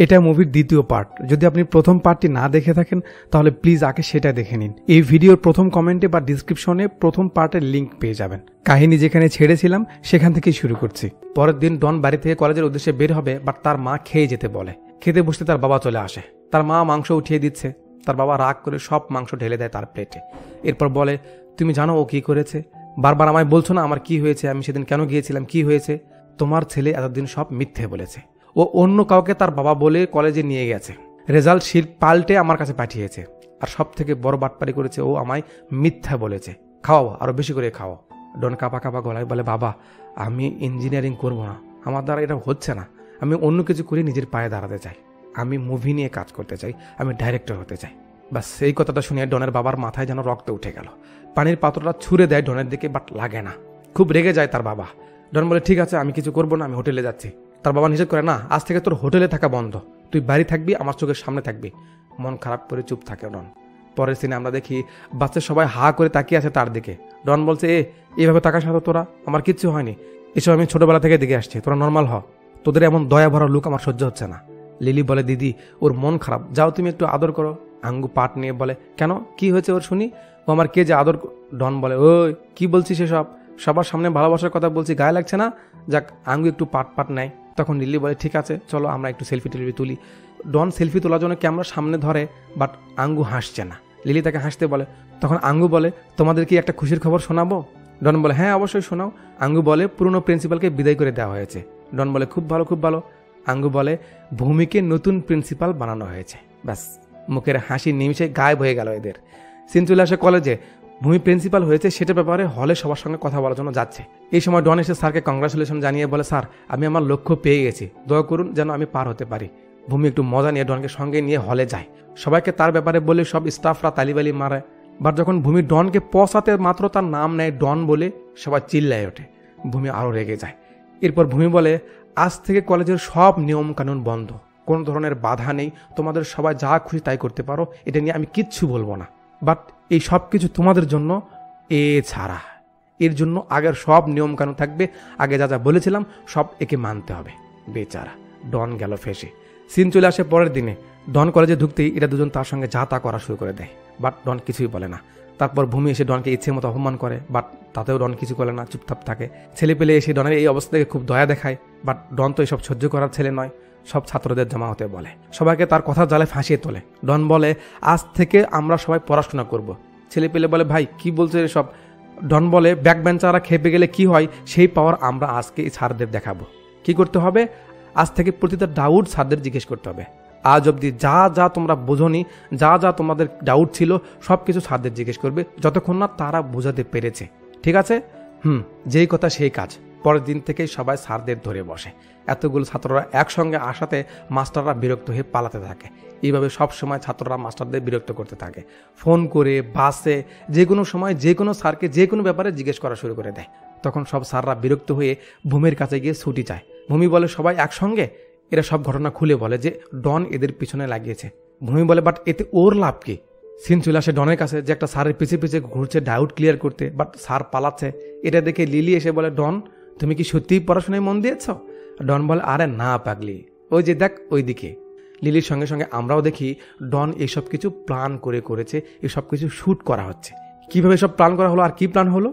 এটা মুভির দ্বিতীয় পার্ট। যদি আপনি প্রথম পার্টটি না দেখে থাকেন তাহলে প্লিজ আগে সেটা দেখে নিন। এই ভিডিওর প্রথম কমেন্টে বা ডিসক্রিপশনে প্রথম পার্টের লিঙ্ক পেয়ে যাবেন। কাহিনী যেখানে ছেড়েছিলাম সেখান থেকেই শুরু করছি। পরের দিন ডন বাড়ি থেকে কলেজের উদ্দেশ্যে বের হবে, বাট তার মা খেয়ে যেতে বলে। খেতে বসতে তার বাবা চলে আসে। তার মা মাংস উঠিয়ে দিচ্ছে। তার বাবা রাগ করে সব মাংস ঢেলে দেয় তার প্লেটে। এরপর বলে, তুমি জানো ও কি করেছে? বারবার আমায় বলছো না আমার কি হয়েছে, আমি সেদিন কেন গিয়েছিলাম, কি হয়েছে? তোমার ছেলে এতদিন সব মিথ্যে বলেছে। ও অন্য কাউকে তার বাবা বলে কলেজে নিয়ে গেছে, রেজাল্ট শিট পাল্টে আমার কাছে পাঠিয়েছে। আর সব থেকে বড় বাটপারি করেছে, ও আমায় মিথ্যা বলেছে। খাওয়াও, আরো বেশি করে খাওয়াও। ডন কাঁপা কাঁপা গলায় বলে, বাবা আমি ইঞ্জিনিয়ারিং করব না, আমার দ্বারা এটা হচ্ছে না। আমি অন্য কিছু করে নিজের পায়ে দাঁড়াতে চাই। আমি মুভি নিয়ে কাজ করতে চাই, আমি ডাইরেক্টর হতে চাই। বাস এই কথাটা শুনে ডনের বাবার মাথায় যেন রক্ত উঠে গেল। পানির পাত্রটা ছুঁড়ে দেয় ডনের দিকে, বাট লাগে না। খুব রেগে যায় তার বাবা। ডন বলে, ঠিক আছে আমি কিছু করবো না, আমি হোটেলে যাচ্ছি। তার বাবা নিষেধ করে, না আজ থেকে তোর হোটেলে থাকা বন্ধ, তুই বাড়ি থাকবি, আমার চোখের সামনে থাকবি। মন খারাপ করে চুপ থাকে ডন। পরের সিনে আমরা দেখি বাচ্চা সবাই হা করে তাকিয়ে আছে তার দিকে। ডন বলছে, এইভাবে তাকাস না তো তোরা, আমার কিচ্ছু হয়নি, এসব আমি ছোটবেলা থেকে দেখে আসছি, তোরা নর্মাল হ, তোদের এমন দয়া ভরা লুক আমার সহ্য হচ্ছে না। লিলি বলে, দিদি ওর মন খারাপ, যাও তুমি একটু আদর করো। আঙ্গু পাট নিয়ে বলে, কেন কি হয়েছে ওর শুনি, ও আমার কে যে আদর। ডন বলে, ওই কি বলছিস এসব, সবার সামনে ভালোবাসার কথা বলছি, গায়ে লাগছে না? যাক, আঙ্গু একটু পাট নেয়। তখন লিলি বলে, ঠিক আছে চলো আমরা একটু সেলফি টেলফি তুলি। ডন সেলফি তোলার জন্য ক্যামেরা সামনে ধরে, বাট আঙ্গু হাসছে না। লিলি তাকে হাসতে বলে। তখন আঙ্গু বলে, তোমাদের কি একটা খুশির খবর শোনাবো? ডন বলে, হ্যাঁ অবশ্যই শোনাও। আঙ্গু বলে, পুরনো প্রিন্সিপালকে বিদায় করে দেওয়া হয়েছে। ডন বলে, খুব ভালো খুব ভালো। আঙ্গু বলে, ভূমিকে নতুন প্রিন্সিপাল বানানো হয়েছে। ব্যাস, মুখের হাসি নিমিশে গায়েব হয়ে গেল এদের। সিন চলে আসে কলেজে। ভূমি প্রিন্সিপাল হয়েছে সেটা ব্যাপারে হলে সবার সঙ্গে কথা বলার জন্য যাচ্ছে। এই সময় ডন এসে স্যারকে কংগ্রাচুলেশন জানিয়ে বলে, স্যার আমি আমার লক্ষ্য পেয়ে গেছি, দয়া করুন যেন আমি পার হতে পারি। ভূমি একটু মজা নিয়ে ডনকে সঙ্গে নিয়ে হলে যায়। সবাইকে তার ব্যাপারে বলে সব স্টাফরা তালিবালি মারে। বাট যখন ভূমি ডনকে পৌঁছাতে মাত্র তার নাম নেয় ডন বলে, সবাই চিল্লায় ওঠে। ভূমি আরও রেগে যায়। এরপর ভূমি বলে, আজ থেকে কলেজের সব নিয়ম কানুন বন্ধ, কোনো ধরনের বাধা নেই, তোমাদের সবাই যা খুশি তাই করতে পারো, এটা নিয়ে আমি কিচ্ছু বলবো না। বাট এই সব কিছু তোমাদের জন্য, ছাড়া এর জন্য আগের সব নিয়ম কানুন থাকবে, আগে যা যা বলেছিলাম সব একে মানতে হবে। বেচারা ডন গেল ফেসে। সিন চলে আসে পরের দিনে। ডন কলেজে ঢুকতেই এরা দুজন তার সঙ্গে যা তা করা শুরু করে দেয়, বাট ডন কিছুই বলে না। তারপর ভূমি এসে ডনকে ইচ্ছে মতো অপমান করে, বাট তাতেও ডন কিছু করে না, চুপচাপ থাকে। ছেলে পেলে এসে ডনের এই অবস্থা থেকে খুব দয়া দেখায়, বাট ডন তো এসব সহ্য করার ছেলে নয়। সব ছাত্রদের জমা হতে বলে, সবাইকে তার কথা জালে ফাঁসিয়ে তোলে। ডন বলে, আজ থেকে আমরা সবাই পড়াশোনা করব। ছেলে পেলে বলে, ভাই কি বলছে এসব? ডন বলে, ব্যাক বেঞ্চাররা খেপে গেলে কি হয় সেই পাওয়ার আমরা আজকে এই স্যারদের দেখাবো। কি করতে হবে? আজ থেকে প্রতিটা ডাউট স্যারদের জিজ্ঞেস করতে হবে। আজ অবধি যা যা তোমরা বোঝনি, যা যা তোমাদের ডাউট ছিল সব কিছু স্যারদের জিজ্ঞেস করবে, যতক্ষণ না তারা বোঝাতে পেরেছে, ঠিক আছে? যেই কথা সেই কাজ। পরের দিন থেকেই সবাই স্যারদের ধরে বসে। এতগুলো ছাত্ররা একসঙ্গে আসাতে মাস্টাররা বিরক্ত হয়ে পালাতে থাকে। এইভাবে সব সময় ছাত্ররা মাস্টারদের বিরক্ত করতে থাকে। ফোন করে, বাসে, যে কোনো সময় যে কোনো স্যারকে যে কোনো ব্যাপারে জিজ্ঞেস করা শুরু করে দেয়। তখন সব স্যাররা বিরক্ত হয়ে ভূমির কাছে গিয়ে ছুটি চায়। ভূমি বলে, সবাই একসঙ্গে। এরা সব ঘটনা খুলে বলে যে ডন এদের পিছনে লাগিয়েছে। ভূমি বলে, বাট এতে ওর লাভ কি? সিন চলে আসে ডনের কাছে যে একটা স্যারের পিছে পিছে ঘুরছে ডাউট ক্লিয়ার করতে, বাট স্যার পালাচ্ছে। এটা দেখে লিলি এসে বলে, ডন তুমি কি সত্যিই পড়াশোনায় মন দিয়েছ? ডন বলে, আরে না পাগলি, ওই যে দেখ ওই দিকে। লিলির সঙ্গে সঙ্গে আমরাও দেখি ডন এইসব কিছু প্ল্যান করেছে, এসব কিছু শ্যুট করা হচ্ছে। কিভাবে সব প্ল্যান করা হলো আর কি প্ল্যান হলো,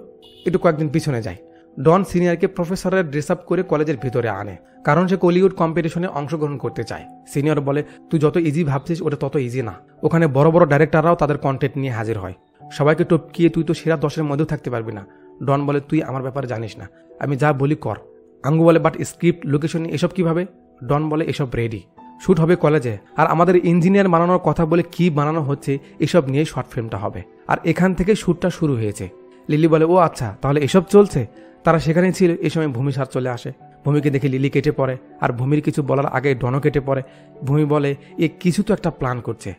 একটু কয়েকদিন পিছনে যায়। ডন সিনিয়রকে প্রফেসরের ড্রেস আপ করে কলেজের ভিতরে আনে, কারণ সে কলিউড কম্পিটিশনে অংশগ্রহণ করতে চায়। সিনিয়র বলে, তুই যত ইজি ভাবছিস ওটা তত ইজি না, ওখানে বড় বড় ডাইরেক্টররাও তাদের কন্টেন্ট নিয়ে হাজির হয়, সবাইকে টপকিয়ে তুই তো সেরা 10-এর মধ্যেও থাকতে পারবি না। ডন বলে, তুই আমার ব্যাপারে জানিস না, আমি যা বলি কর। আঙ্গু বলে, বাট স্ক্রিপ্ট, লোকেশন এসব কিভাবে? ডন বলে, এসব রেডি, শ্যুট হবে কলেজে, আর আমাদের ইঞ্জিনিয়ার বানানোর কথা বলে কি বানানো হচ্ছে এসব নিয়েই শর্ট ফিল্মটা হবে, আর এখান থেকে শ্যুটটা শুরু হয়েছে। লিলি বলে, ও আচ্ছা তাহলে এসব চলছে। তারা সেখানেই ছিল। এই সময় ভূমি স্যার চলে আসে। ভূমিকে দেখে লিলি কেটে পড়ে, আর ভূমির কিছু বলার আগে ডনও কেটে পড়ে। ভূমি বলে, এ কিছু তো একটা প্ল্যান করছে।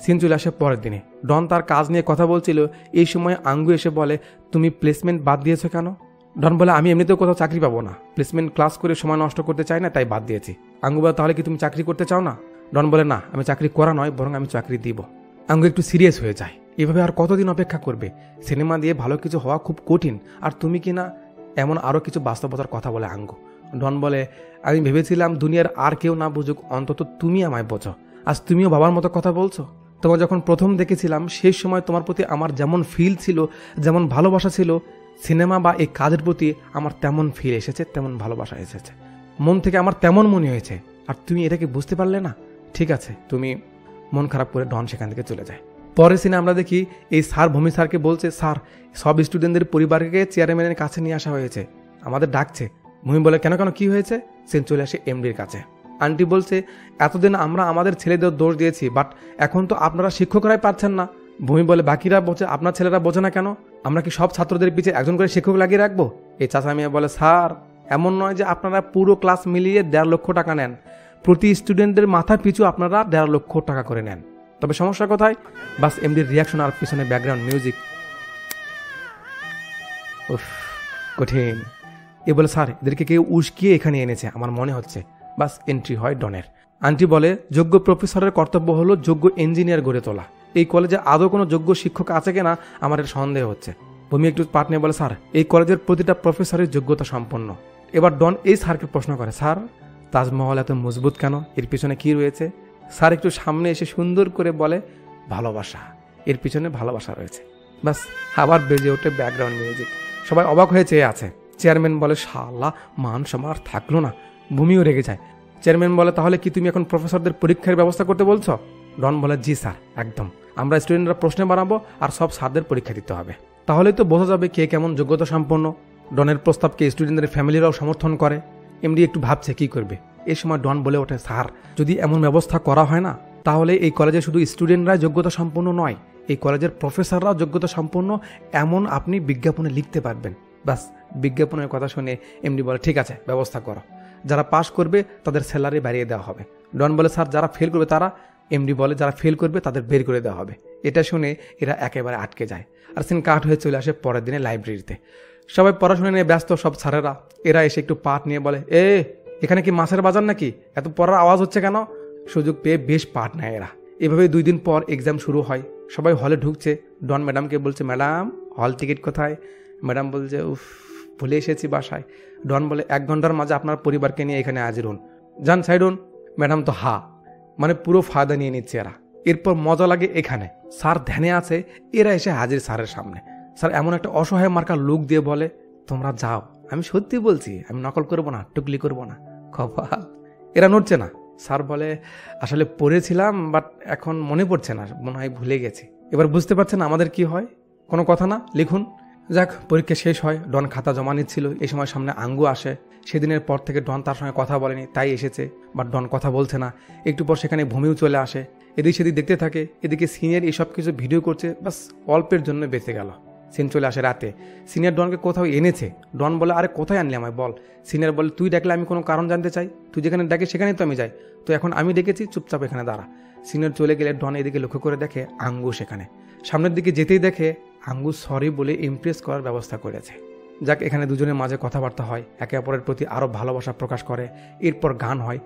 সিন চলে আসে পরের দিনে। ডন তার কাজ নিয়ে কথা বলছিল, এই সময় আঙ্গু এসে বলে, তুমি প্লেসমেন্ট বাদ দিয়েছো কেন? ডন বলে, আমি এমনিতেও কোথাও চাকরি পাবো না, প্লেসমেন্ট ক্লাস করে সময় নষ্ট করতে চাই না, তাই বাদ দিয়েছি। আঙ্গু বলে, তাহলে কি তুমি চাকরি করতে চাও না? ডন বলে, না, আমি চাকরি করা নয়, বরং আমি চাকরি দিব। আঙ্গু একটু সিরিয়াস হয়ে যায়। এভাবে আর কতদিন অপেক্ষা করবে? সিনেমা দিয়ে ভালো কিছু হওয়া খুব কঠিন, আর তুমি কি না? এমন আরও কিছু বাস্তবতার কথা বলে আঙ্গু। ডন বলে, আমি ভেবেছিলাম দুনিয়ার আর কেউ না বুঝুক, অন্তত তুমি আমায় বোঝো। আজ তুমিও বাবার মতো কথা বলছো। তোমার যখন প্রথম দেখেছিলাম সেই সময় তোমার প্রতি আমার যেমন ফিল ছিল, যেমন ভালোবাসা ছিল, সিনেমা বা এই কাজের প্রতি আমার তেমন ফিল এসেছে, তেমন ভালোবাসা এসেছে, মন থেকে আমার তেমন মনে হয়েছে। আর তুমি এটাকে বুঝতে পারলে না? ঠিক আছে, তুমি মন খারাপ করে ডন সেখান থেকে চলে যায়। পরের সিনে আমরা দেখি এই স্যার ভূমি স্যারকে বলছে, স্যার সব স্টুডেন্টদের পরিবারকে চেয়ারম্যানের কাছে নিয়ে আসা হয়েছে, আমাদের ডাকছে। ভূমি বলে, কেন কেন কি হয়েছে? সেন চলে আসে এমডির কাছে। আন্টি বলছে, এতদিন আমরা আমাদের ছেলেদের দোষ দিয়েছি, বাট এখন তো আপনারা শিক্ষকরাই পারছেন না। ভূমি বলে, বাকিরা বোঝে, আপনার ছেলেরা বোঝে না কেন? আমরা কি সব ছাত্রদের পিছিয়ে একজন করে শিক্ষক লাগিয়ে রাখবো? এই চাচা মিয়া বলে, স্যার এমন নয় যে আপনারা পুরো ক্লাস মিলিয়ে 1.5 লক্ষ টাকা নেন, প্রতি স্টুডেন্টের মাথা পিছু আপনারা 1.5 লক্ষ টাকা করে নেন। তবে সমস্যা কোথায়? বাস এমডির রিয়াকশন আর পিছনে ব্যাকগ্রাউন্ড মিউজিক। উফ, কঠিন। এ বলে, স্যার এদেরকে কেউ উস্কিয়ে এখানে এনেছে আমার মনে হচ্ছে। বাস এন্ট্রি হয় ডনের। আন্টি বলে, যোগ্য প্রফেসরের কর্তব্য হলো যোগ্য ইঞ্জিনিয়ার গড়ে তোলা। এই কলেজে আদৌ কোনো যোগ্য শিক্ষক আছে কিনা আমার এর সন্দেহ হচ্ছে। ভূমি একটু পাট নিয়ে বলে, স্যার এই কলেজের প্রতিটা প্রফেসরের যোগ্যতা সম্পন্ন। এবার ডন এই স্যারকে প্রশ্ন করে, স্যার তাজমহল এত মজবুত কেন? এর পিছনে কি রয়েছে? স্যার একটু সামনে এসে সুন্দর করে বলে, ভালোবাসা। এর পিছনে ভালোবাসা রয়েছে। বাস আবার বেজে ওঠে ব্যাকগ্রাউন্ড মিউজিক। সবাই অবাক হয়ে চেয়ে আছে। চেয়ারম্যান বলে, শালা মান সম্মান থাকলো না। ভূমিও রেগে যায়। চেয়ারম্যান বলে, তাহলে কি তুমি এখন প্রফেসরদের পরীক্ষার ব্যবস্থা করতে বলছো? ডন বলে, জি স্যার, একদম। আমরা স্টুডেন্টরা প্রশ্নে বানাবো আর সব স্যারদের পরীক্ষা দিতে হবে, তাহলেই তো বোঝা যাবে কে কেমন যোগ্যতা সম্পন্ন। ডনের প্রস্তাবকে স্টুডেন্টদের ফ্যামিলিরাও সমর্থন করে। এমডি একটু ভাবছে কি করবে। এই সময় ডন বলে ওঠে, স্যার যদি এমন ব্যবস্থা করা হয় না, তাহলে এই কলেজে শুধু স্টুডেন্টরাই যোগ্যতা সম্পন্ন নয়, এই কলেজের প্রফেসররাও যোগ্যতা সম্পন্ন এমন আপনি বিজ্ঞাপনে লিখতে পারবেন। বাস বিজ্ঞাপনের কথা শুনে এমডি বলে, ঠিক আছে ব্যবস্থা করো, যারা পাস করবে তাদের স্যালারি বাড়িয়ে দেওয়া হবে। ডন বলে, স্যার যারা ফেল করবে তারা? এমডি বলে, যারা ফেল করবে তাদের বের করে দেওয়া হবে। এটা শুনে এরা একেবারে আটকে যায়। আর সিন কাট হয়ে চলে আসে পরের দিনে লাইব্রেরিতে। সবাই পড়াশোনা নিয়ে ব্যস্ত, সব স্যারেরা। এরা এসে একটু পাঠ নিয়ে বলে, এখানে কি মাছের বাজার নাকি? এত পড়ার আওয়াজ হচ্ছে কেন? সুযোগ পেয়ে বেশ পাঠ নেয় এরা। এভাবে 2 দিন পর এক্সাম শুরু হয়। সবাই হলে ঢুকছে। ডন ম্যাডামকে বলছে, ম্যাডাম হল টিকিট কোথায়? ম্যাডাম বলছে, উফ ভুলে এসেছি বাসায়। ডন বলে, 1 ঘন্টার মাঝে আপনার পরিবারকে নিয়ে এখানে হাজির হন, যান সাইড হন। ম্যাডাম তো মানে পুরো ফায়দা নিয়ে নিচ্ছে এরা। এরপর মজা লাগে এখানে, স্যার ধ্যানে আছে, এরা এসে হাজির স্যারের সামনে। স্যার এমন একটা অসহায় মার্কা লুক দিয়ে বলে, তোমরা যাও, আমি সত্যি বলছি, আমি নকল করবো না, টুকলি করবো না। কপাল, এরা নড়ছে না। স্যার বলে, আসলে পড়েছিলাম বাট এখন মনে পড়ছে না, মনে হয় ভুলে গেছি। এবার বুঝতে পারছেন আমাদের কি হয়? কোনো কথা না, লিখুন। যাক, পরীক্ষা শেষ হয়। ডন খাতা জমা নিচ্ছিল। এই সময় সামনে আঙ্গু আসে। সেদিনের পর থেকে ডন তার সঙ্গে কথা বলেনি, তাই এসেছে। বাট ডন কথা বলছে না। একটু পর সেখানে ভূমিও চলে আসে। এদিক সেদিক দেখতে থাকে। এদিকে সিনিয়র এইসব কিছু ভিডিও করছে। বাস অল্পের জন্য বেঁচে গেল। সিন চলে আসে রাতে। সিনিয়র ডনকে কোথাও এনেছে। ডন বলে, আরে কোথায় আনলি আমায় বল। সিনিয়র বলে, তুই ডাকলে আমি কোনো কারণ জানতে চাই? তুই যেখানে ডাকে সেখানেই তো আমি যাই। তো এখন আমি ডেকেছি, চুপচাপ এখানে দাঁড়া। সিনিয়র চলে গেলে ডন এদিকে লক্ষ্য করে দেখে আঙ্গু সেখানে। সামনের দিকে যেতেই দেখে আঙ্গু সরি বলে ইমপ্রেস করার ব্যবস্থা করেছে। যাক, এখানে দুজনের মাঝে কথাবার্তা হয়, একে অপরের প্রতি আরও ভালোবাসা প্রকাশ করে। এরপর গান হয়।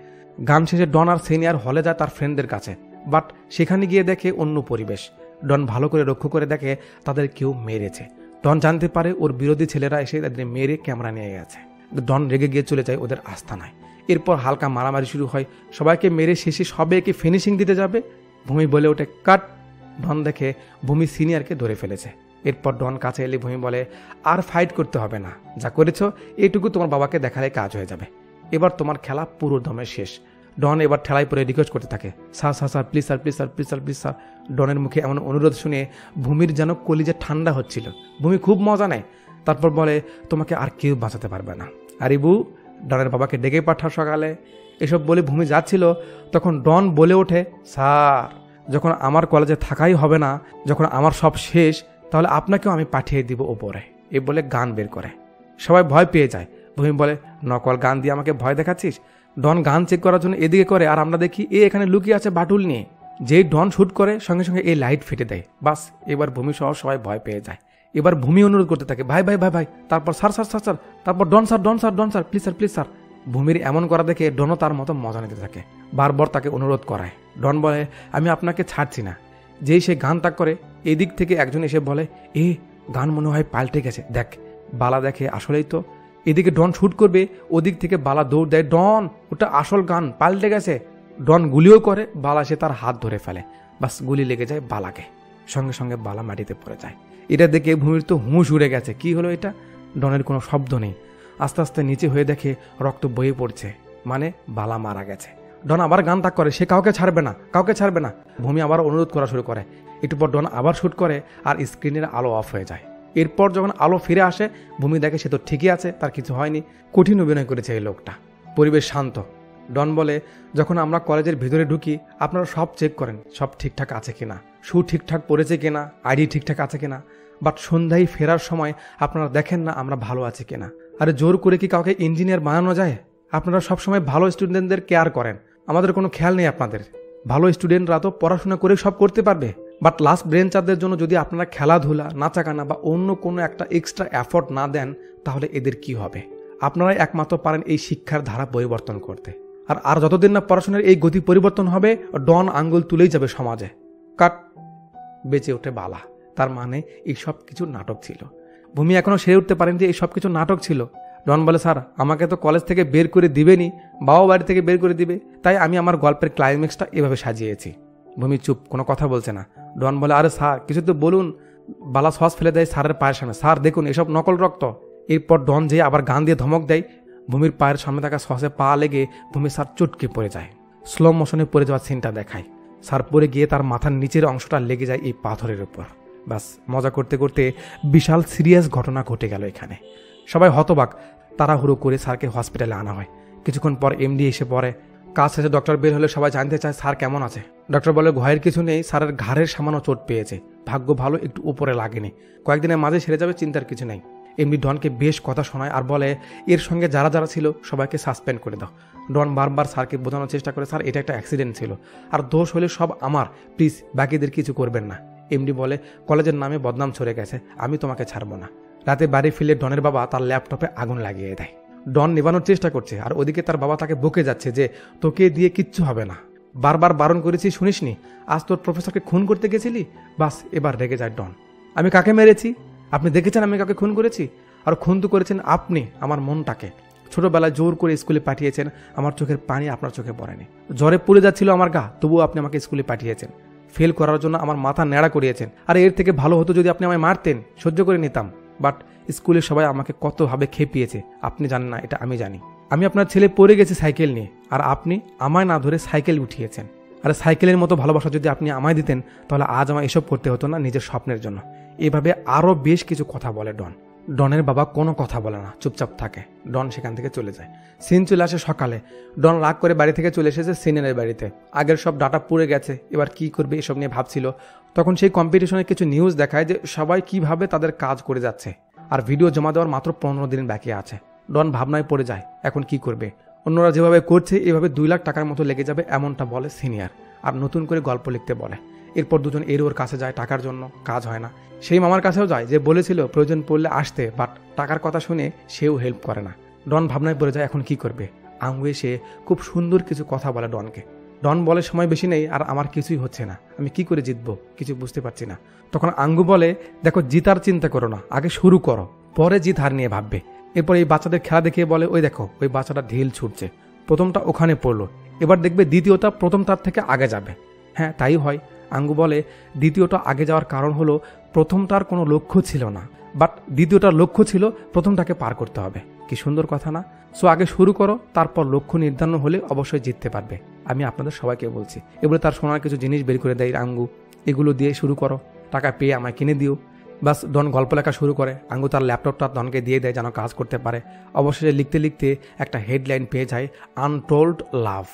গান শেষে ডন আর সিনিয়র হলে যায় তার ফ্রেন্ডদের কাছে। বাট সেখানে গিয়ে দেখে অন্য পরিবেশ। ডন ভালো করে লক্ষ্য করে দেখে তাদের কেউ মেরেছে। ডন জানতে পারে ওর বিরোধী ছেলেরা এসে তাদের মেরে ক্যামেরা নিয়ে গেছে। ডন রেগে গিয়ে চলে যায় ওদের আস্তানায়। এরপর হালকা মারামারি শুরু হয়। সবাইকে মেরে শেষে সবাইকে ফিনিশিং দিতে যাবে। ভূমি বলে ওঠে, কাট। ডন দেখে ভূমি সিনিয়রকে ধরে ফেলেছে। এরপর ডন কাছে এলে ভূমি বলে, আর ফাইট করতে হবে না, যা করেছ এইটুকু তোমার বাবাকে দেখালে কাজ হয়ে যাবে। এবার তোমার খেলা পুরো দমে শেষ। ডন এবার ঠেলায় পরে রিকোয়েস্ট করতে থাকে, sir sir sir please sir please sir please sir please sir. ডনের মুখে এমন অনুরোধ শুনে ভূমির যেন কলিজা ঠান্ডা হচ্ছিল। ভূমি খুব মজা নেয়। তারপর বলে, তোমাকে আর কেউ বাঁচাতে পারবে না। আর ইবু, ডনের বাবাকে ডেকে পাঠাও সকালে। এসব বলে ভূমি যাচ্ছিল, তখন ডন বলে ওঠে, স্যার যখন আমার কলেজে থাকাই হবে না, যখন আমার সব শেষ, তাহলে আপনাকেও আমি পাঠিয়ে দিব ওপরে। এ বলে গান বের করে। সবাই ভয় পেয়ে যায়। ভূমি বলে, নকল গান দিয়ে আমাকে ভয় দেখাচ্ছিস? ডন গান চেক করার জন্য এদিকে করে, আর আমরা দেখি এ এখানে লুকিয়ে আছে বাটুল নিয়ে। যেই ডন শুট করে সঙ্গে সঙ্গে এই লাইট ফেটে দেয়। বাস এবার ভূমি সহ সবাই ভয় পেয়ে যায়। এবার ভূমি অনুরোধ করতে থাকে, ভাই ভাই ভাই ভাই। তারপর স্যার স্যার স্যার স্যার। তারপর Don sir Don sir Don sir please sir please sir. ভূমির এমন করা দেখে ডনও তার মতো মজা নিতে থাকে। বারবার তাকে অনুরোধ করায়। ডন বলে, আমি আপনাকে ছাড়ছি না। যেই সে গান ত্যাগ করে, এদিক থেকে একজন এসে বলে, গান মনে হয় পাল্টে গেছে, দেখ। বালা দেখে আসলেই তো এদিকে ডন শুট করবে, ওদিক থেকে বালা দৌড় দেয়, ডন ওটা আসল গান পাল্টে গেছে। ডন গুলিও করে, বালা সে তার হাত ধরে ফেলে, বাস গুলি লেগে যায় বালাকে, সঙ্গে সঙ্গে বালা মাটিতে পড়ে যায়। এটা দেখে ভূমির তো হুঁশ উড়ে গেছে, কি হলো এটা? ডনের কোনো শব্দ নেই। আস্তে আস্তে নিচে হয়ে দেখে রক্ত বয়ে পড়ছে, মানে বালা মারা গেছে। ডন আবার গান তাক করে, সে কাউকে ছাড়বে না, কাউকে ছাড়বে না। ভূমি আবার অনুরোধ করা শুরু করে। একটু পর ডন আবার শুট করে আর স্ক্রিনের আলো অফ হয়ে যায়। এরপর যখন আলো ফিরে আসে, ভূমি দেখে সে তো ঠিকই আছে, তার কিছু হয়নি। কঠিন অভিনয় করেছে এই লোকটা। পরিবেশ শান্ত। ডন বলে, যখন আমরা কলেজের ভিতরে ঢুকি আপনারা সব চেক করেন সব ঠিকঠাক আছে কিনা, শু ঠিকঠাক পড়েছে কিনা, আইডি ঠিকঠাক আছে কিনা, বাট সন্ধ্যায় ফেরার সময় আপনারা দেখেন না আমরা ভালো আছি কিনা। আরে জোর করে কি কাউকে ইঞ্জিনিয়ার বানানো যায়? আপনারা সবসময় ভালো স্টুডেন্টদের কেয়ার করেন, আমাদের কোনো খেয়াল নেই আপনাদের। ভালো স্টুডেন্টরা তো পড়াশোনা করে সব করতে পারবে, বাট লাস্ট ব্রেঞ্চারদের জন্য যদি আপনারা খেলাধুলা, নাচাগানা বা অন্য কোনো একটা এক্সট্রা এফোর্ট না দেন, তাহলে এদের কি হবে? আপনারাই একমাত্র পারেন এই শিক্ষার ধারা পরিবর্তন করতে। আর যতদিন না পড়াশোনার এই গতি পরিবর্তন হবে, ডন আঙ্গুল তুলেই যাবে সমাজে। কাট। বেঁচে ওঠে বালা। তার মানে এই সব কিছু নাটক ছিল। ভূমি এখনো সেরে উঠতে পারেন যে এই সব কিছু নাটক ছিল। ডন বলে, স্যার আমাকে তো কলেজ থেকে বের করে দিবেনি, বাবা বাড়ি থেকে বের করে দিবে, তাই আমি আমার গল্পের ক্লাইম্যাক্সটা এভাবে সাজিয়েছি। ভূমি চুপ, কোনো কথা বলছে না। ডন বলে, আরে স্যার কিছু তো বলুন। বালা সস ফেলে দেয় স্যারের পায়ের সামনে, স্যার দেখুন এসব নকল রক্ত। এরপর ডন যে আবার গান দিয়ে ধমক দেয়। ভূমির পায়ের সামনে থাকা সসে পা লেগে ভূমি স্যার চটকে পড়ে যায়। স্লো মোশনে পড়ে যাওয়ার সিনটা দেখায়। স্যার পড়ে গিয়ে তার মাথার নিচের অংশটা লেগে যায় এই পাথরের উপর। বাস মজা করতে করতে বিশাল সিরিয়াস ঘটনা ঘটে গেল এখানে। সবাই হতবাক। তাড়াহুড়ো করে স্যারকে হসপিটালে আনা হয়। কিছুক্ষণ পর এমডি এসে পড়ে। কাজ শেষে ডক্টর বের হলে সবাই জানতে চায় স্যার কেমন আছে। ডক্টর বলে, ভয়ের কিছু নেই, স্যারের ঘাড়ের সামান্য চোট পেয়েছে, ভাগ্য ভালো একটু উপরে লাগেনি, কয়েকদিনের মাঝে সেরে যাবে, চিন্তার কিছু নেই। এমডি ডনকে বেশ কথা শোনায় আর বলে, এর সঙ্গে যারা যারা ছিল সবাইকে সাসপেন্ড করে দাও। ডন বারবার স্যারকে বোঝানোর চেষ্টা করে, স্যার এটা একটা অ্যাক্সিডেন্ট ছিল, আর দোষ হলে সব আমার, প্লিজ বাকিদের কিছু করবেন না। এমডি বলে, কলেজের নামে বদনাম ছড়ে গেছে, আমি তোমাকে ছাড়বো না। রাতে বাড়ি ফিরে ডনের বাবা তার ল্যাপটপে আগুন লাগিয়ে দেয়। ডন নেভানোর চেষ্টা করছে, আর ওদিকে তার বাবা তাকে বকে যাচ্ছে যে তোকে দিয়ে কিচ্ছু হবে না, বারবার বারণ করেছি শুনিসনি, আজ তোর প্রফেসরকে খুন করতে গেছিলি। বাস এবার রেগে যায় ডন। আমি কাকে মেরেছি? আপনি দেখেছেন আমি কাকে খুন করেছি? আর খুন তো করেছেন আপনি আমার মনটাকে। ছোটবেলায় জোর করে স্কুলে পাঠিয়েছেন, আমার চোখের পানি আপনার চোখে পড়েনি। জ্বরে পুড়ে যাচ্ছিল আমার গা, তবুও আপনি আমাকে স্কুলে পাঠিয়েছেন। ফেল করার জন্য আমার মাথা ন্যাড়া করিয়েছেন। আর এর থেকে ভালো হতো যদি আপনি আমায় মারতেন, সহ্য করে নিতাম। বাট স্কুলে সবাই আমাকে কতভাবে খেপিয়েছে আপনি জানেন না, এটা আমি জানি। আমি আপনার ছেলে পড়ে গেছে সাইকেল নিয়ে, আর আপনি আমায় না ধরে সাইকেল উঠিয়েছেন। আর সাইকেলের মতো ভালোবাসা যদি আপনি আমায় দিতেন, তাহলে আজ আমায় এসব করতে হতো না নিজের স্বপ্নের জন্য। এভাবে আরও বেশ কিছু কথা বলে ডন। ডনের বাবা কোনো কথা বলে না, চুপচাপ থাকে। ডন সেখান থেকে চলে যায়। সিন চলে আসে সকালে। ডন রাগ করে বাড়ি থেকে চলে এসেছে সিনিয়রের বাড়িতে। আগের সব ডাটা পুড়ে গেছে, এবার কি করবে এসব নিয়ে ভাবছিল। তখন সেই কম্পিটিশনের কিছু নিউজ দেখায় যে সবাই কিভাবে তাদের কাজ করে যাচ্ছে, আর ভিডিও জমা দেওয়ার মাত্র 15 দিন বাকি আছে। ডন ভাবনায় পড়ে যায়, এখন কি করবে। অন্যরা যেভাবে করছে এভাবে 2 লাখ টাকার মতো লেগে যাবে, এমনটা বলে সিনিয়র। আর নতুন করে গল্প লিখতে বলে। এরপর দুজন ওর কাছে যায় টাকার জন্য, কাজ হয় না। সেই মামার কাছেও যায় যে বলেছিল প্রয়োজন পড়লে আসতে, বাট টাকার কথা শুনে সেও হেল্প করে না। ডন ভাবনায় পড়ে যায় এখন কি করবে। আঙ্গু এসে খুব সুন্দর কিছু কথা বলে ডনকে। ডন বলে, সময় বেশি নেই, আর আমার কিছুই হচ্ছে না, আমি কি করে জিতবো কিছু বুঝতে পারছি না। তখন আঙ্গু বলে, দেখো জিতার চিন্তা করো না, আগে শুরু করো, পরে জিত হার নিয়ে ভাববে। এরপর এই বাচ্চাদের খেলা দেখিয়ে বলে, ওই দেখো ওই বাচ্চাটা ঢিল ছুটছে, প্রথমটা ওখানে পড়লো, এবার দেখবে দ্বিতীয়টা প্রথমটার থেকে আগে যাবে। হ্যাঁ তাই হয়। আঙ্গু বলে, দ্বিতীয়টা আগে যাওয়ার কারণ হলো প্রথমটার কোনো লক্ষ্য ছিল না, বাট দ্বিতীয়টার লক্ষ্য ছিল প্রথমটাকে পার করতে হবে। কি সুন্দর কথা না? সো আগে শুরু করো, তারপর লক্ষ্য নির্ধারণ হলে অবশ্যই জিততে পারবে। আমি আপনাদের সবাইকে বলছি। এবারে তার সোনার কিছু জিনিস বের করে দেয় আঙ্গু, এগুলো দিয়ে শুরু করো, টাকা পেয়ে আমায় কিনে দিও। বাস ডন গল্প লেখা শুরু করে। আঙ্গু তার ল্যাপটপটা ডনকে দিয়ে দেয় যেন কাজ করতে পারে। অবশেষে লিখতে লিখতে একটা হেডলাইন পেয়ে যায়, আনটোল্ড লাভ।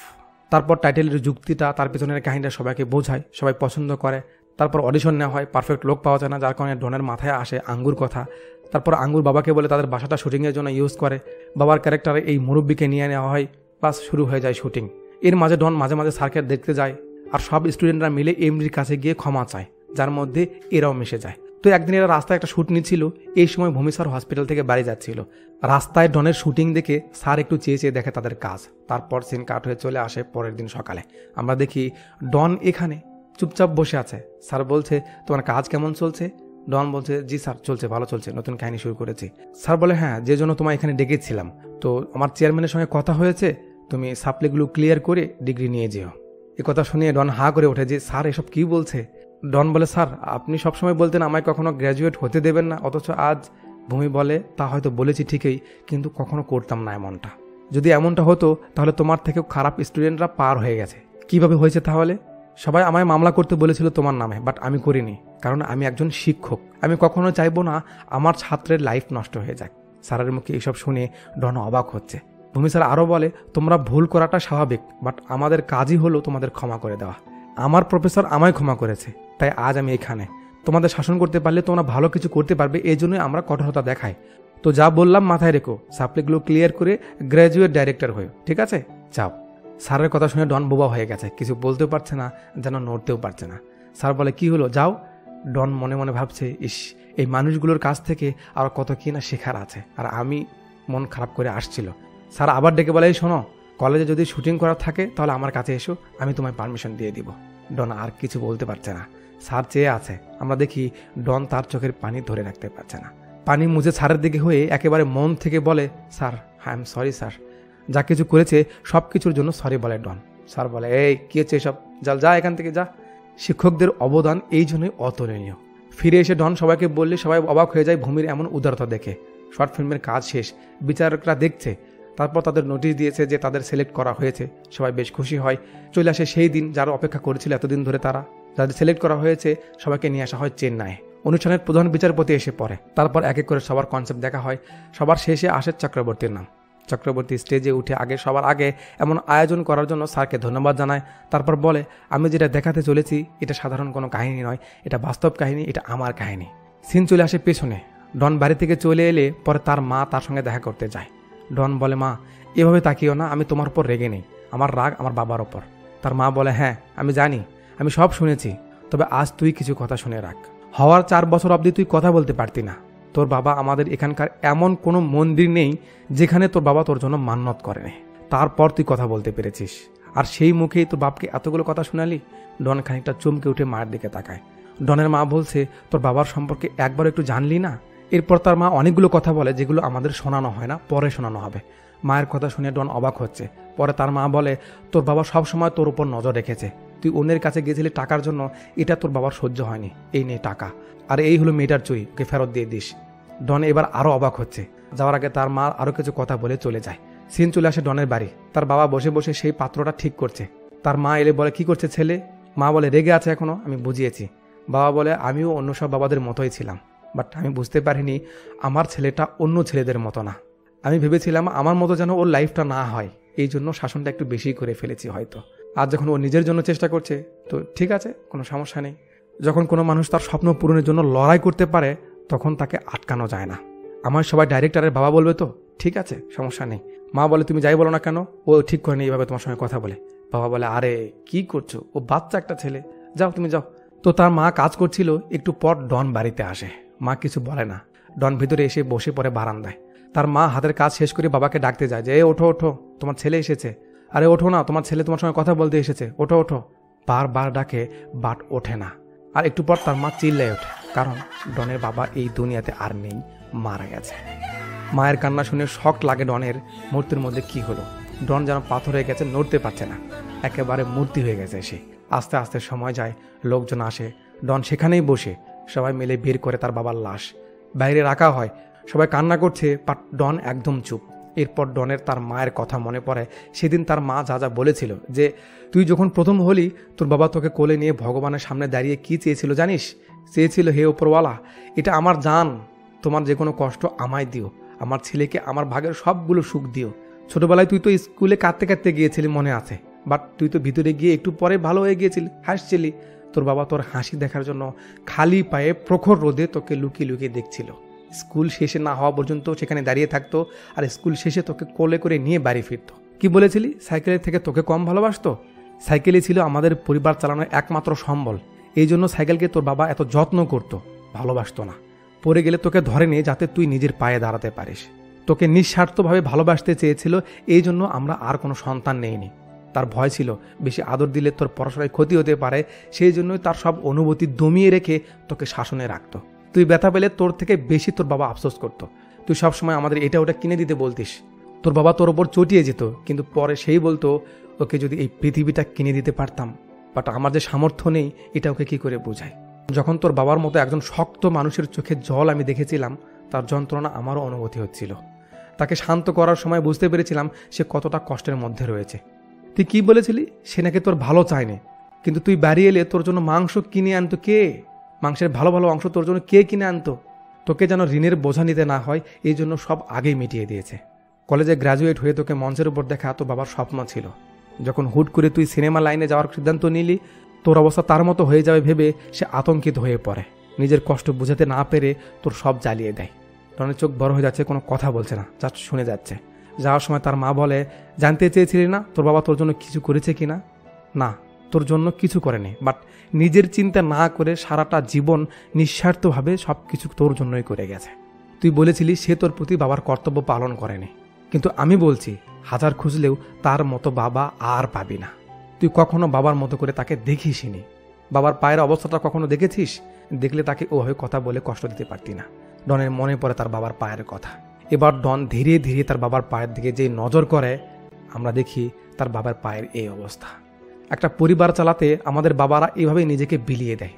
তারপর টাইটেলের যুক্তিটা, তার পেছনের কাহিনীটা সবাইকে বোঝায়, সবাই পছন্দ করে। তারপর অডিশন নেওয়া হয়, পারফেক্ট লোক পাওয়া যায় না, যার কারণে ডনের মাথায় আসে আঙ্গুর কথা। তারপর আঙ্গুর বাবাকে বলে তাদের বাসাটা শুটিংয়ের জন্য ইউজ করে। বাবার ক্যারেক্টারে এই মুরব্বিকে নিয়ে নেওয়া হয়। বাস শুরু হয়ে যায় শুটিং। এর মাঝে ডন মাঝে মাঝে স্যারকে দেখতে যায়, আর সব স্টুডেন্টরা মিলে এমডির কাছে গিয়ে ক্ষমা চায়, যার মধ্যে এরাও মিশে যায়। তো একদিন এরা রাস্তায় একটা শ্যুট নিচ্ছিল। এই সময় ভূমি স্যার হসপিটাল থেকে বাড়ি যাচ্ছিল। রাস্তায় ডনের শুটিং দেখে স্যার একটু চেয়ে চেয়ে দেখে তাদের কাজ। তারপর সিন কাট হয়ে চলে আসে পরের দিন সকালে। আমরা দেখি ডন এখানে চুপচাপ বসে আছে। স্যার বলছে, তোমার কাজ কেমন চলছে? ডন বলছে, জি স্যার, চলছে, ভালো চলছে, নতুন কাহিনী শুরু করেছি। স্যার বলে, হ্যাঁ, যে জন্য তোমায় এখানে ডেকেছিলাম, তো আমার চেয়ারম্যানের সঙ্গে কথা হয়েছে, তুমি সাপ্লিগুলো ক্লিয়ার করে ডিগ্রি নিয়ে যেও। এ কথা শুনিয়ে ডন হা করে ওঠে যে, স্যার এসব কি বলছে? ডন বলে, স্যার আপনি সবসময় বলতেন আমায় কখনো গ্র্যাজুয়েট হতে দেবেন না, অথচ আজ। ভূমি বলে, তা হয়তো বলেছি ঠিকই, কিন্তু কখনো করতাম না এমনটা। যদি এমনটা হতো তাহলে তোমার থেকেও খারাপ স্টুডেন্টরা পার হয়ে গেছে। কিভাবে হয়েছে তাহলে? সবাই আমায় মামলা করতে বলেছিল তোমার নামে, বাট আমি করিনি, কারণ আমি একজন শিক্ষক। আমি কখনো চাইবো না আমার ছাত্রের লাইফ নষ্ট হয়ে যাক। স্যারের মুখে এইসব শুনে ডন অবাক হচ্ছে। ভূমি স্যার আরও বলে, তোমরা ভুল করাটা স্বাভাবিক, বাট আমাদের কাজই হলো তোমাদের ক্ষমা করে দেওয়া। আমার প্রফেসর আমায় ক্ষমা করেছে, তাই আজ আমি এখানে। তোমাদের শাসন করতে পারলে তোমরা ভালো কিছু করতে পারবে, এই জন্যই আমরা কঠোরতা দেখাই। তো যা বললাম মাথায় রেখো, সাপ্লিগুলো ক্লিয়ার করে গ্র্যাজুয়েট ডাইরেক্টর হয়ে, ঠিক আছে? যাও। স্যারের কথা শুনে ডন বোবা হয়ে গেছে, কিছু বলতেও পারছে না, যেন নড়তেও পারছে না। স্যার বলে, কি হলো, যাও। ডন মনে মনে ভাবছে, ইস, এই মানুষগুলোর কাছ থেকে আর কত কি না শেখার আছে, আর আমি মন খারাপ করে আসছিল। স্যার আবার ডেকে বলে, এই শোনো, কলেজে যদি শুটিং করার থাকে তাহলে আমার কাছে এসো, আমি তোমায় পারমিশন দিয়ে দিব। ডন আর কিছু বলতে পারছে না, স্যার চেয়ে আছে। আমরা দেখি ডন তার চোখের পানি ধরে রাখতে পারছে না। পানি মুছে স্যারের দিকে হয়ে একেবারে মন থেকে বলে, sir I am sorry sir, যা কিছু করেছে সব কিছুর জন্য সরি বলে ডন। স্যার বলে, এই কি হচ্ছে এসব, যা এখান থেকে যা। শিক্ষকদের অবদান এই জন্যই অতুলনীয়। ফিরে এসে ডন সবাইকে বললে সবাই অবাক হয়ে যায় ভূমির এমন উদারতা দেখে। শর্ট ফিল্মের কাজ শেষ, বিচারকরা দেখছে, তারপর তাদের নোটিশ দিয়েছে যে তাদের সিলেক্ট করা হয়েছে। সবাই বেশ খুশি হয়। চলে আসে সেই দিন যারা অপেক্ষা করেছিল এতদিন ধরে। তারা যাদের সিলেক্ট করা হয়েছে সবাইকে নিয়ে আসা হয় চেন্নাই। অনুষ্ঠানের প্রধান বিচারপতি এসে পড়ে। তারপর এক এক করে সবার কনসেপ্ট দেখা হয়। সবার শেষে আসে চক্রবর্তীর নাম। চক্রবর্তী স্টেজে উঠে সবার আগে এমন আয়োজন করার জন্য স্যারকে ধন্যবাদ জানায়। তারপর বলে, আমি যেটা দেখাতে চলেছি এটা সাধারণ কোনো কাহিনী নয়, এটা বাস্তব কাহিনী, এটা আমার কাহিনী। সিন চলে আসে পেছনে। ডন বাড়ি থেকে চলে এলে পরে তার মা তার সঙ্গে দেখা করতে যায়। ডন বলে, মা এভাবে তাকিও না, আমি তোমার উপর রেগে নেই, আমার রাগ আমার বাবার ওপর। তার মা বলে, হ্যাঁ আমি জানি, আমি সব শুনেছি, তবে আজ তুই কিছু কথা শুনে রাখ। হওয়ার 4 বছর অবধি তুই কথা বলতে পারতি না। তোর বাবা আমাদের এখানকার এমন কোনো মন্দির নেই যেখানে তোর বাবা তোর জন্য মান্যত করেনি, তারপর তুই কথা বলতে পেরেছিস, আর সেই মুখেই তোর বাপকে এতগুলো কথা শোনালি। ডন খানিকটা চমকে উঠে মায়ের দিকে তাকায়। ডনের মা বলছে, তোর বাবার সম্পর্কে একবার একটু জানলি না? এরপর তার মা অনেকগুলো কথা বলে যেগুলো আমাদের শোনানো হয় না, পরে শোনানো হবে। মায়ের কথা শুনে ডন অবাক হচ্ছে। পরে তার মা বলে, তোর বাবা সবসময় তোর উপর নজর রেখেছে, তুই অন্যের কাছে গেছিলি টাকার জন্য, এটা তোর বাবার সহ্য হয়নি, এই নে টাকা, আর এই হলো মেয়েটার চুরি, ওকে ফেরত দিয়ে দিস। ডন এবার আরও অবাক হচ্ছে। যাওয়ার আগে তার মা আরও কিছু কথা বলে চলে যায়। সিন চলে আসে ডনের বাড়ি। তার বাবা বসে বসে সেই পাত্রটা ঠিক করছে। তার মা এলে বলে, কি করছে ছেলে? মা বলে, রেগে আছে এখনো, আমি বুঝিয়েছি। বাবা বলে, আমিও অন্য সব বাবাদের মতোই ছিলাম, বাট আমি বুঝতে পারিনি আমার ছেলেটা অন্য ছেলেদের মতো না। আমি ভেবেছিলাম আমার মতো যেন ওর লাইফটা না হয়, এই জন্য শাসনটা একটু বেশি করে ফেলেছি হয়তো। আজ যখন ও নিজের জন্য চেষ্টা করছে তো ঠিক আছে, কোনো সমস্যা নেই। যখন কোনো মানুষ তার স্বপ্ন পূরণের জন্য লড়াই করতে পারে তখন তাকে আটকানো যায় না। আমার সবাই ডাইরেক্টরের বাবা বলবে তো ঠিক আছে, সমস্যা নেই। মা বলে, তুমি যাই বলো না কেন, ও ঠিক করে নেই এইভাবে তোমার সঙ্গে কথা বলে। বাবা বলে, আরে কি করছো, ও বাচ্চা একটা ছেলে, যাও তুমি যাও। তো তার মা কাজ করছিল। একটু পর ডন বাড়িতে আসে। মা কিছু বলে না। ডন ভিতরে এসে বসে পড়ে বারান্দায়। তার মা হাতের কাজ শেষ করে বাবাকে ডাকতে যায় যে, ওঠো ওঠো, তোমার ছেলে এসেছে। আরে ওঠো না, তোমার ছেলে তোমার সঙ্গে কথা বলতে এসেছে, ওঠো ওঠো। বারবার ডাকে, বাট ওঠে না। আর একটু পর তার মা চিল্লায় ওঠে, কারণ ডনের বাবা এই দুনিয়াতে আর নেই, মারা গেছে। মায়ের কান্না শুনে শক লাগে ডনের। মূর্তির মধ্যে কি হলো? ডন যেন পাথর হয়ে গেছে, নড়তে পারছে না, একেবারে মূর্তি হয়ে গেছে সে। আস্তে আস্তে সময় যায়, লোকজন আসে। ডন সেখানেই বসে। সবাই মিলে বের করে তার বাবার লাশ বাইরে রাখা হয়। সবাই কান্না করছে, বাট ডন একদম চুপ। এরপর ডনের তার মায়ের কথা মনে পড়ে। সেদিন তার মা যা যা বলেছিল, যে তুই যখন প্রথম হলি তোর বাবা তোকে কোলে নিয়ে ভগবানের সামনে দাঁড়িয়ে কি চেয়েছিল জানিস? চেয়েছিল, হে ওপরওয়ালা, এটা আমার জান, তোমার যে কোনো কষ্ট আমায় দিও, আমার ছেলেকে আমার ভাগের সবগুলো সুখ দিও। ছোটবেলায় তুই তো স্কুলে কাঁদতে কাঁদতে গিয়েছিলি, মনে আছে, বাট তুই তো ভিতরে গিয়ে একটু পরে ভালো হয়ে গিয়েছিলি, হাসছিলি। তোর বাবা তোর হাসি দেখার জন্য খালি পায়ে প্রখর রোদে তোকে লুকিয়ে লুকিয়ে দেখছিল। স্কুল শেষে না হওয়া পর্যন্ত সেখানে দাঁড়িয়ে থাকতো, আর স্কুল শেষে তোকে কোলে করে নিয়ে বাড়ি ফিরতো। কি বলেছিলি? সাইকেলের থেকে তোকে কম ভালোবাসতো? সাইকেলই ছিল আমাদের পরিবার চালানোর একমাত্র সম্বল, এই জন্য সাইকেলকে তোর বাবা এত যত্ন করতো, ভালোবাসতো না। পড়ে গেলে তোকে ধরে নিয়ে যাতে তুই নিজের পায়ে দাঁড়াতে পারিস। তোকে নিঃস্বার্থভাবে ভালোবাসতে চেয়েছিল, এই জন্য আমরা আর কোনো সন্তান নেইনি। তার ভয় ছিল বেশি আদর দিলে তোর পড়াশোনায় ক্ষতি হতে পারে, সেই জন্যই তার সব অনুভূতি দমিয়ে রেখে তোকে শাসনে রাখত। তুই ব্যথা পেলে তোর থেকে বেশি তোর বাবা আফসোস করতো। তুই সবসময় আমাদের এটা ওটা কিনে দিতে বলতিস, তোর বাবা তোর ওপর চটিয়ে যেত, কিন্তু পরে সেই বলতো ওকে যদি এই পৃথিবীটা কিনে দিতে পারতাম, বাট আমার যে সামর্থ্য নেই এটা ওকে কি করে বোঝায়। যখন তোর বাবার মতো একজন শক্ত মানুষের চোখে জল আমি দেখেছিলাম, তার যন্ত্রণা আমারও অনুভূতি হচ্ছিল। তাকে শান্ত করার সময় বুঝতে পেরেছিলাম সে কতটা কষ্টের মধ্যে রয়েছে। তুই কি বলেছিলি সে নাকি তোর ভালো চায়নি, কিন্তু তুই বাড়ি এলে তোর জন্য মাংস কিনে আনতো কে? মাংসের ভালো ভালো অংশ তোর জন্য কে কিনে আনতো? তোকে যেন ঋণের বোঝা নিতে না হয় এই জন্য সব আগেই মিটিয়ে দিয়েছে। কলেজে গ্র্যাজুয়েট হয়ে তোকে মঞ্চের উপর দেখা তো বাবার স্বপ্ন ছিল। যখন হুট করে তুই সিনেমা লাইনে যাওয়ার সিদ্ধান্ত নিলি, তোর অবস্থা তার মতো হয়ে যাবে ভেবে সে আতঙ্কিত হয়ে পড়ে। নিজের কষ্ট বুঝাতে না পেরে তোর সব জ্বালিয়ে দেয়। ডনের চোখ বড় হয়ে যাচ্ছে, কোনো কথা বলছে না, জাস্ট শুনে যাচ্ছে। যাওয়ার সময় তার মা বলে, জানতে চেয়েছিলি না তোর বাবা তোর জন্য কিছু করেছে কিনা? না, তোর জন্য কিছু করেনি, বাট নিজের চিন্তা না করে সারাটা জীবন নিঃস্বার্থভাবে সব কিছু তোর জন্যই করে গেছে। তুই বলেছিলি সে তোর প্রতি বাবার কর্তব্য পালন করেনি, কিন্তু আমি বলছি হাজার খুঁজলেও তার মতো বাবা আর পাবি না। তুই কখনো বাবার মতো করে তাকে দেখিসনি। বাবার পায়ের অবস্থাটা কখনো দেখেছিস? দেখলে তাকে ওভাবে কথা বলে কষ্ট দিতে পারতি না। ডনের মনে পড়ে তার বাবার পায়ের কথা। এবার ডন ধীরে ধীরে তার বাবার পায়ের দিকে যে নজর করে, আমরা দেখি তার বাবার পায়ের এই অবস্থা। একটা পরিবার চালাতে আমাদের বাবারা এভাবেই নিজেকে বিলিয়ে দেয়।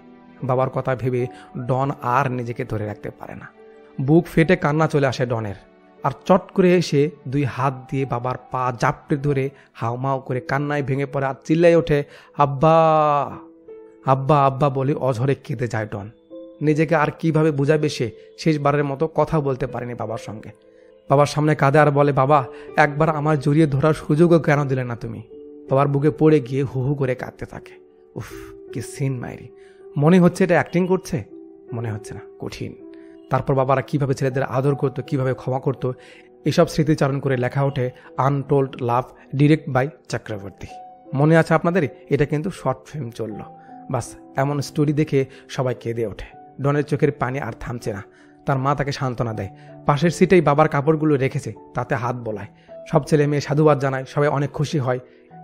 বাবার কথা ভেবে ডন আর নিজেকে ধরে রাখতে পারে না। বুক ফেটে কান্না চলে আসে ডনের, আর চট করে এসে দুই হাত দিয়ে বাবার পা জাপটে ধরে হাউমাউ করে কান্নায় ভেঙে পড়ে আর চিল্লাই ওঠে, আব্বা আব্বা আব্বা বলে অঝরে কেঁদে যায় ডন। নিজেকে আর কিভাবে বুঝাবে সে শেষবারের মতো কথা বলতে পারেনি বাবার সঙ্গে। বাবার সামনে কাঁদে আর বলে, বাবা একবার আমার জড়িয়ে ধরার সুযোগও কেন দিলে না তুমি? বাবার বুকে পড়ে গিয়ে হু হু করে কাঁদতে থাকে। উফ, কি সিন মাইরি! মনে হচ্ছে এটা অ্যাক্টিং করছে, মনে হচ্ছে না, কঠিন। তারপর বাবারা কিভাবে ছেলেদের আদর করতো, কিভাবে ক্ষমা করতো, এসব স্মৃতিচারণ করে লেখা ওঠে untold love, direct by Chakraborty. মনে আছে আপনাদের? এটা কিন্তু শর্ট ফিল্ম চলল। বাস এমন স্টোরি দেখে সবাই কেঁদে ওঠে। ডনের চোখের পানি আর থামছে না। তার মা তাকে সান্ত্বনা দেয়। পাশের সিটেই বাবার কাপড়গুলো রেখেছে, তাতে হাত বোলায়। সব ছেলে মেয়ে সাধুবাদ জানায়, সবাই অনেক খুশি হয়।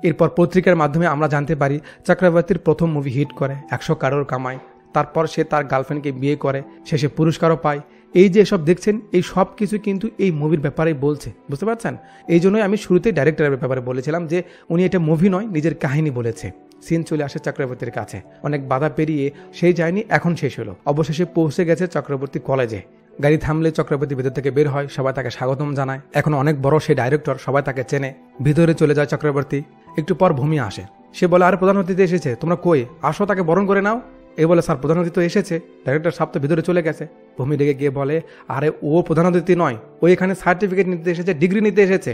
এরপর পত্রিকার মাধ্যমে আমরা জানতে পারি চক্রবর্তীর প্রথম মুভি হিট করে, 100 কারোর কামায়। তারপর সে তার গার্লফ্রেন্ডকে বিয়ে করে, শেষে পুরস্কারও পায়। এই যে সব দেখছেন, এই সব কিছু কিন্তু এই মুভির ব্যাপারেই বলছে, বুঝতে পারছেন? এই জন্যই আমি শুরুতেই ডাইরেক্টরের ব্যাপারে বলেছিলাম যে উনি এটা মুভি নয়, নিজের কাহিনী বলেছে। সিন চলে আসে চক্রবর্তীর কাছে। অনেক বাধা পেরিয়ে সেই যায়নি, এখন শেষ হলো। অবশেষে পৌঁছে গেছে চক্রবর্তী কলেজে। গাড়ি থামলে চক্রবর্তী ভেতর থেকে বের হয়, সবাই তাকে স্বাগতম জানায়। এখন অনেক বড় সেই ডাইরেক্টর, সবাই তাকে চেনে। ভিতরে চলে যায় চক্রবর্তী। একটু পর ভূমি আসে। সে বলে, আরে প্রধান অতিথি এসেছে, তোমরা কই? আসো, তাকে বরণ করে নাও। এ বলে, স্যার প্রধান অতিথি তো এসেছে। ডাইরেক্টর সাহেব তো ভিতরে চলে গেছে। ভূমি রেগে গিয়ে বলে, আরে ও প্রধান অতিথি নয়, ও এখানে সার্টিফিকেট নিতে এসেছে, ডিগ্রি নিতে এসেছে।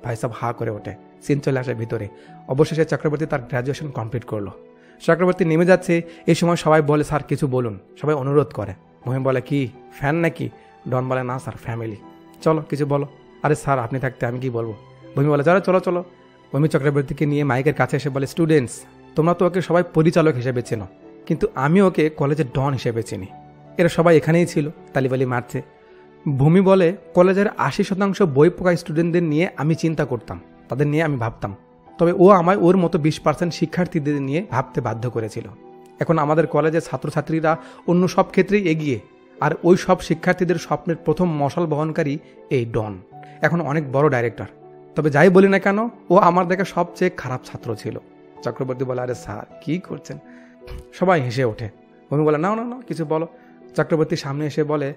ভাই সাহেব হা করে ওঠে। সিন চলে আসে ভিতরে। অবশেষে চক্রবর্তী তার গ্র্যাজুয়েশন কমপ্লিট করলো। চক্রবর্তী নেমে যাচ্ছে। এই সময় সবাই বলে, স্যার কিছু বলুন। সবাই অনুরোধ করে। ভূমি বলে, কি ফ্যান নাকি? ডন বলে, না স্যার, ফ্যামিলি। চলো কিছু বলো। আরে স্যার আপনি থাকতে আমি কি বলবো? ভূমি বলে, চলো চলো চলো। ভূমি চক্রবর্তীকে নিয়ে মাইকের কাছে এসে বলে, স্টুডেন্টস, তোমরা তো ওকে সবাই পরিচালক হিসেবে চেনো, কিন্তু আমি ওকে কলেজের ডন হিসেবে চিনি। এরা সবাই এখানেই ছিল, তালিবালি মারছে। ভূমি বলে, কলেজের 80% বই পোকা স্টুডেন্টদের নিয়ে আমি চিন্তা করতাম, তাদের নিয়ে আমি ভাবতাম। তবে ও আমায় ওর মতো 20% শিক্ষার্থীদের নিয়ে ভাবতে বাধ্য করেছিল। এখন আমাদের কলেজের ছাত্রছাত্রীরা অন্য সব ক্ষেত্রেই এগিয়ে, আর ওই সব শিক্ষার্থীদের স্বপ্নের প্রথম মশাল বহনকারী এই ডন। এখন অনেক বড় ডাইরেক্টর। তবে যাই বলি না কেন, ও আমার দেখা সবচেয়ে খারাপ ছাত্র ছিল। চক্রবর্তী বলে, আরে স্যার কি করছেন? সবাই হেসে ওঠে। ভূমি বলে, না না না, কিছু বলো। চক্রবর্তী সামনে এসে বলে,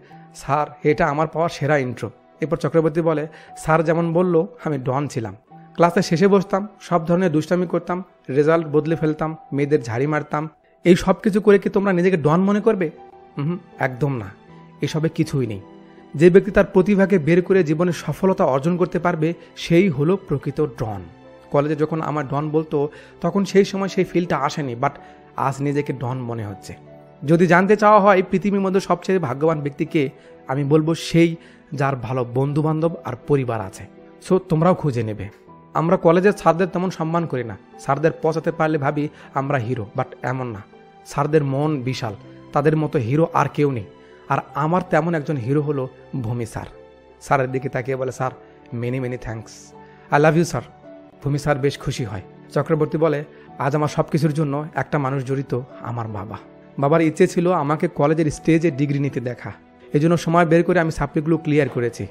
স্যার এটা আমার পাওয়া সেরা ইন্ট্রো। এরপর চক্রবর্তী বলে, স্যার যেমন বলল আমি ডন ছিলাম। ক্লাসে শেষে বসতাম, সব ধরনের দুষ্টামি করতাম, রেজাল্ট বদলে ফেলতাম, মেয়েদের ঝাড়ি মারতাম। এই সব কিছু করে কি তোমরা নিজেকে ডন মনে করবে? একদম না, এসবে কিছুই নেই। যে ব্যক্তি তার প্রতিভাকে বের করে জীবনে সফলতা অর্জন করতে পারবে সেই হলো প্রকৃত ডন। কলেজে যখন আমার ডন বলতো তখন সেই সময় সেই ফিলটা আসেনি, বাট আজ নিজেকে ডন মনে হচ্ছে। যদি জানতে চাওয়া হয় পৃথিবীর মধ্যে সবচেয়ে ভাগ্যবান ব্যক্তিকে, আমি বলবো সেই যার ভালো বন্ধুবান্ধব আর পরিবার আছে। সো তোমরাও খুঁজে নেবে। আমরা কলেজের স্যারদের তেমন সম্মান করি না। স্যারদের পচাতে পারলে ভাবি আমরা হিরো, বাট এমন না। স্যারদের মন বিশাল, তাদের মতো হিরো আর কেউ নেই। আর আমার তেমন একজন হিরো হলো ভূমি স্যার। স্যারের দিকে তাকিয়ে বলে, sir many many thanks, I love you sir. Bhumi sir বেশ খুশি হয়। চক্রবর্তী বলে, আজ আমার সব কিছুর জন্য একটা মানুষ জড়িত, আমার বাবা। বাবার ইচ্ছে ছিল আমাকে কলেজের স্টেজে ডিগ্রি নিতে দেখা, এজন্য সময় বের করে আমি সাপ্লিগুলো ক্লিয়ার করেছি।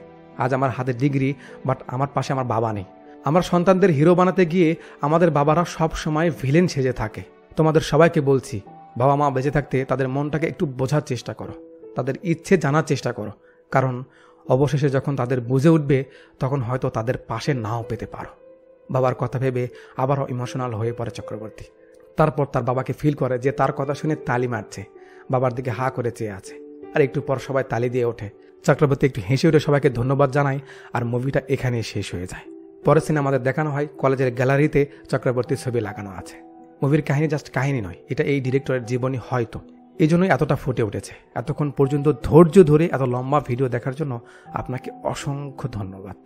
আজ আমার হাতে ডিগ্রি, বাট আমার পাশে আমার বাবা নেই। আমার সন্তানদের হিরো বানাতে গিয়ে আমাদের বাবারা সব সময় ভিলেন সেজে থাকে। তোমাদের সবাইকে বলছি, বাবা মা বেঁচে থাকতে তাদের মনটাকে একটু বোঝার চেষ্টা করো, তাদের ইচ্ছে জানার চেষ্টা করো, কারণ অবশেষে যখন তাদের বুঝে উঠবে তখন হয়তো তাদের পাশে নাও পেতে পারো। বাবার কথা ভেবে আবারও ইমোশনাল হয়ে পড়ে চক্রবর্তী। তারপর তার বাবাকে ফিল করে যে তার কথা শুনে তালি মারছে, বাবার দিকে হা করে চেয়ে আছে। আর একটু পর সবাই তালি দিয়ে ওঠে। চক্রবর্তী একটু হেসে উঠে সবাইকে ধন্যবাদ জানায়, আর মুভিটা এখানেই শেষ হয়ে যায়। পরের সিনে আমাদের দেখানো হয় কলেজের গ্যালারিতে চক্রবর্তীর ছবি লাগানো আছে। মুভির কাহিনী জাস্ট কাহিনী নয়, এটা এই ডিরেক্টরের জীবনী হয়তো, এই জন্যই এতটা ফুটে উঠেছে। এতক্ষণ পর্যন্ত ধৈর্য ধরে এত লম্বা ভিডিও দেখার জন্য আপনাকে অসংখ্য ধন্যবাদ।